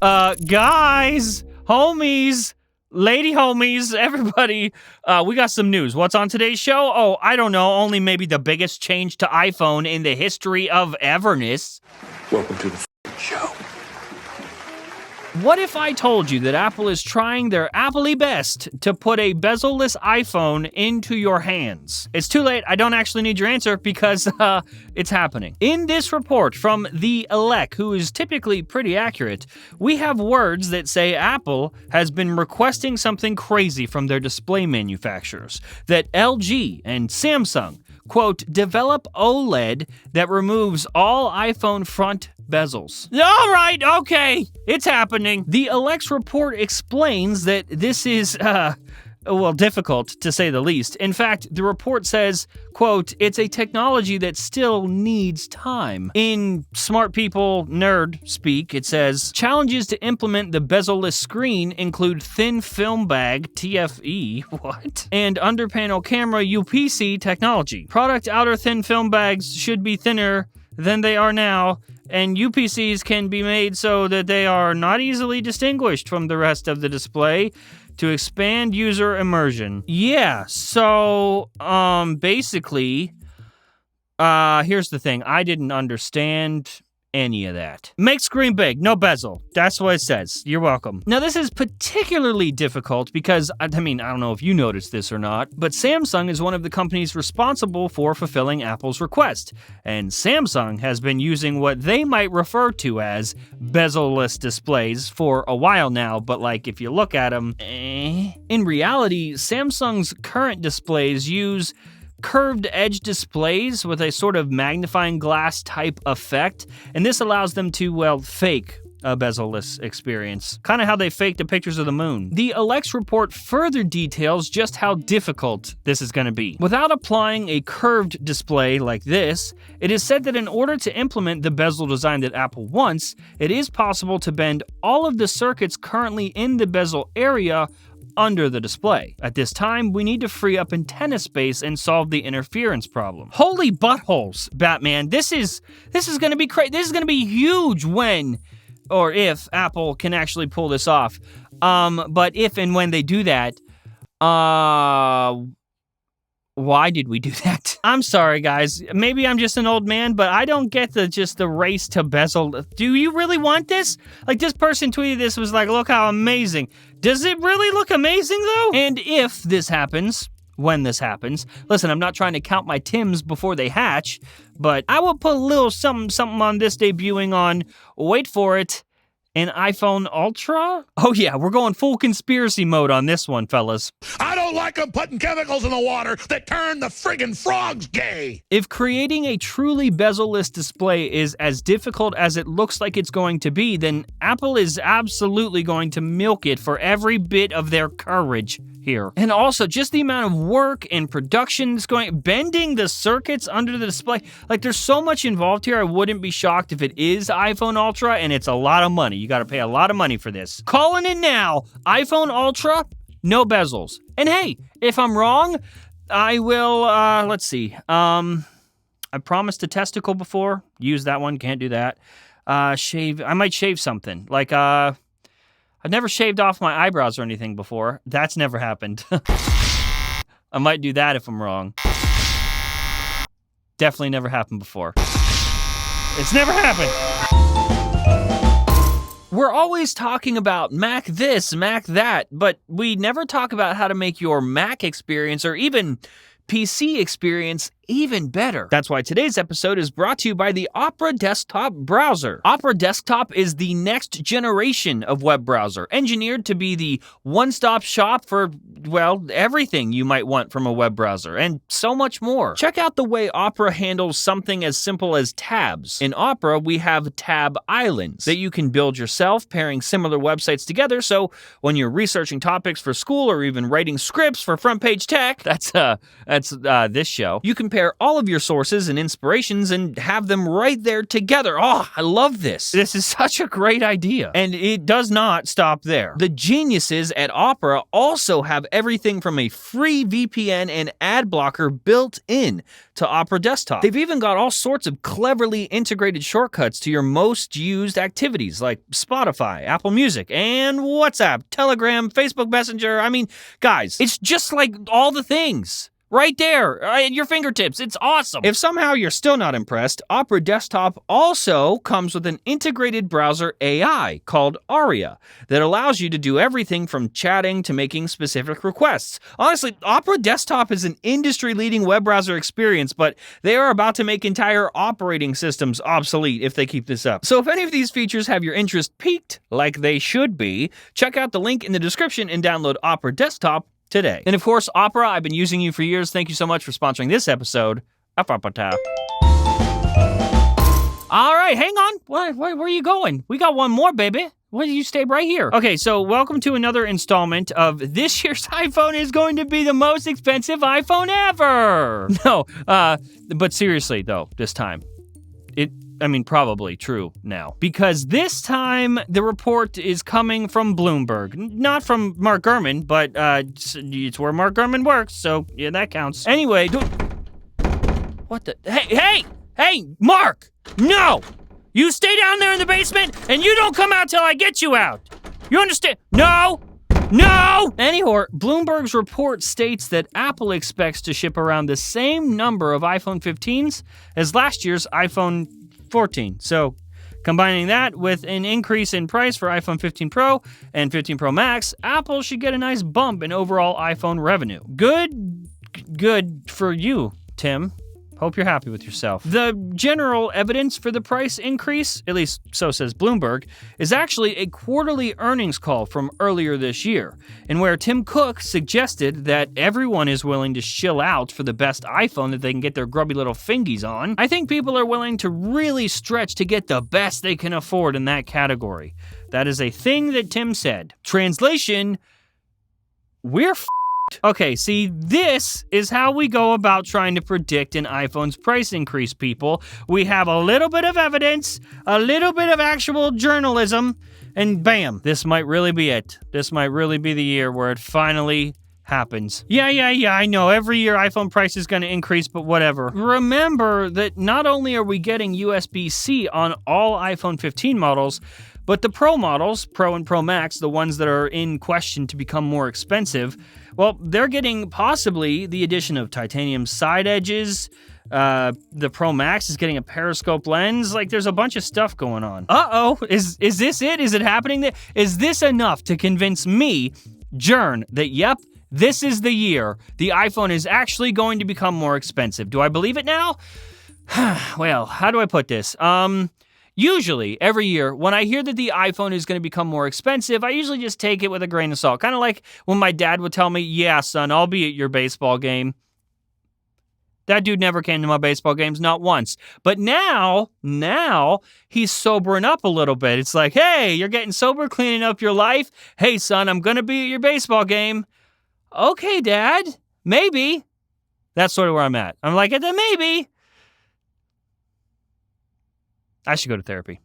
Guys, homies, lady homies, everybody, we got some news. What's on today's show? Oh, I don't know, only maybe the biggest change to iPhone in the history of everness. Welcome to the show. What if I told you that Apple is trying their Apple-y best to put a bezel-less iPhone into your hands? It's too late. I don't actually need your answer because it's happening. In this report from The Elec, who is typically pretty accurate, we have words that say Apple has been requesting something crazy from their display manufacturers, that LG and Samsung, quote, develop OLED that removes all iPhone front bezels. All right, okay, it's happening. The Elec's report explains that this is, difficult to say the least. In fact, the report says, quote, it's a technology that still needs time. In smart people nerd speak, it says, challenges to implement the bezel-less screen include thin film bag, TFE, what? And under-panel camera UPC technology. Product outer thin film bags should be thinner than they are now, and UPCs can be made so that they are not easily distinguished from the rest of the display to expand user immersion. Yeah, so, basically, here's the thing. I didn't understand any of that. Make screen big, no bezel. That's what it says. You're welcome. Now, this is particularly difficult because, I don't know if you noticed this or not, but Samsung is one of the companies responsible for fulfilling Apple's request. And Samsung has been using what they might refer to as bezel-less displays for a while now, but if you look at them, In reality, Samsung's current displays use curved edge displays with a sort of magnifying glass type effect, and this allows them to, fake a bezel-less experience. Kind of how they faked the pictures of the moon. The Elec's report further details just how difficult this is going to be. Without applying a curved display like this, it is said that in order to implement the bezel design that Apple wants, it is possible to bend all of the circuits currently in the bezel area under the display. At this time, we need to free up antenna space and solve the interference problem. Holy buttholes, Batman. This is going to be crazy. This is going to be huge when, or if, Apple can actually pull this off. But if and when they do that, why did we do that? I'm sorry, guys. Maybe I'm just an old man, but I don't get the race to bezel. Do you really want this? This person tweeted this, was like, look how amazing. Does it really look amazing, though? And if this happens, when this happens, listen, I'm not trying to count my Tims before they hatch, but I will put a little something on this debuting on, wait for it, an iPhone Ultra? Oh yeah, we're going full conspiracy mode on this one, fellas. I don't like them putting chemicals in the water that turn the friggin' frogs gay. If creating a truly bezel-less display is as difficult as it looks like it's going to be, then Apple is absolutely going to milk it for every bit of their courage here. And also, just the amount of work and production that's bending the circuits under the display. There's so much involved here, I wouldn't be shocked if it is iPhone Ultra, and it's a lot of money. You gotta pay a lot of money for this. Calling it now, iPhone Ultra, no bezels. And hey, if I'm wrong, I will, let's see. I promised a testicle before. Use that one, can't do that. I might shave something. I've never shaved off my eyebrows or anything before. That's never happened. I might do that if I'm wrong. Definitely never happened before. It's never happened. We're always talking about Mac this, Mac that, but we never talk about how to make your Mac experience or even PC experience even better. That's why today's episode is brought to you by the Opera Desktop Browser. Opera Desktop is the next generation of web browser, engineered to be the one-stop shop for, everything you might want from a web browser, and so much more. Check out the way Opera handles something as simple as tabs. In Opera, we have tab islands that you can build yourself, pairing similar websites together, so when you're researching topics for school or even writing scripts for Front Page Tech, that's this show, you can compare all of your sources and inspirations and have them right there together. Oh, I love this. This is such a great idea. And it does not stop there. The geniuses at Opera also have everything from a free VPN and ad blocker built in to Opera Desktop. They've even got all sorts of cleverly integrated shortcuts to your most used activities like Spotify, Apple Music, and WhatsApp, Telegram, Facebook Messenger. I mean, guys, it's just like all the things. Right there, at your fingertips. It's awesome. If somehow you're still not impressed, Opera Desktop also comes with an integrated browser AI called Aria that allows you to do everything from chatting to making specific requests. Honestly, Opera Desktop is an industry-leading web browser experience, but they are about to make entire operating systems obsolete if they keep this up. So if any of these features have your interest piqued, like they should be, check out the link in the description and download Opera Desktop today. And of course, Opera, I've been using you for years. Thank you so much for sponsoring this episode of Opera Tap. All right, hang on. Where are you going? We got one more, baby. Why don't you stay right here? Okay, so welcome to another installment of this year's iPhone is going to be the most expensive iPhone ever. No, but seriously though, this time. Probably true now. Because this time, the report is coming from Bloomberg. Not from Mark Gurman, but it's where Mark Gurman works, so yeah, that counts. Anyway, what the? Hey, Mark! No! You stay down there in the basement, and you don't come out till I get you out! You understand? No! Anyhow, Bloomberg's report states that Apple expects to ship around the same number of iPhone 15s as last year's iPhone 14. So, combining that with an increase in price for iPhone 15 Pro and 15 Pro Max, Apple should get a nice bump in overall iPhone revenue. Good for you, Tim. Hope you're happy with yourself. The general evidence for the price increase, at least so says Bloomberg, is actually a quarterly earnings call from earlier this year, in where Tim Cook suggested that everyone is willing to shill out for the best iPhone that they can get their grubby little fingies on. I think people are willing to really stretch to get the best they can afford in that category. That is a thing that Tim said. Translation, we're Okay, see, this is how we go about trying to predict an iPhone's price increase, people. We have a little bit of evidence, a little bit of actual journalism, and bam, this might really be it. This might really be the year where it finally happens. Yeah, I know. Every year iPhone price is going to increase, but whatever. Remember that not only are we getting USB-C on all iPhone 15 models, but the Pro models, Pro and Pro Max, the ones that are in question to become more expensive, well, they're getting possibly the addition of titanium side edges. The Pro Max is getting a periscope lens. Like, there's a bunch of stuff going on. Uh-oh, is this it? Is it happening? Is this enough to convince me, Jern, that yep, this is the year the iPhone is actually going to become more expensive? Do I believe it now? Well, how do I put this? Usually, every year, when I hear that the iPhone is going to become more expensive, I usually just take it with a grain of salt. Kind of like when my dad would tell me, yeah, son, I'll be at your baseball game. That dude never came to my baseball games, not once. But now, he's sobering up a little bit. It's like, hey, you're getting sober, cleaning up your life. Hey, son, I'm going to be at your baseball game. Okay, Dad, maybe. That's sort of where I'm at. I'm like, maybe. I should go to therapy.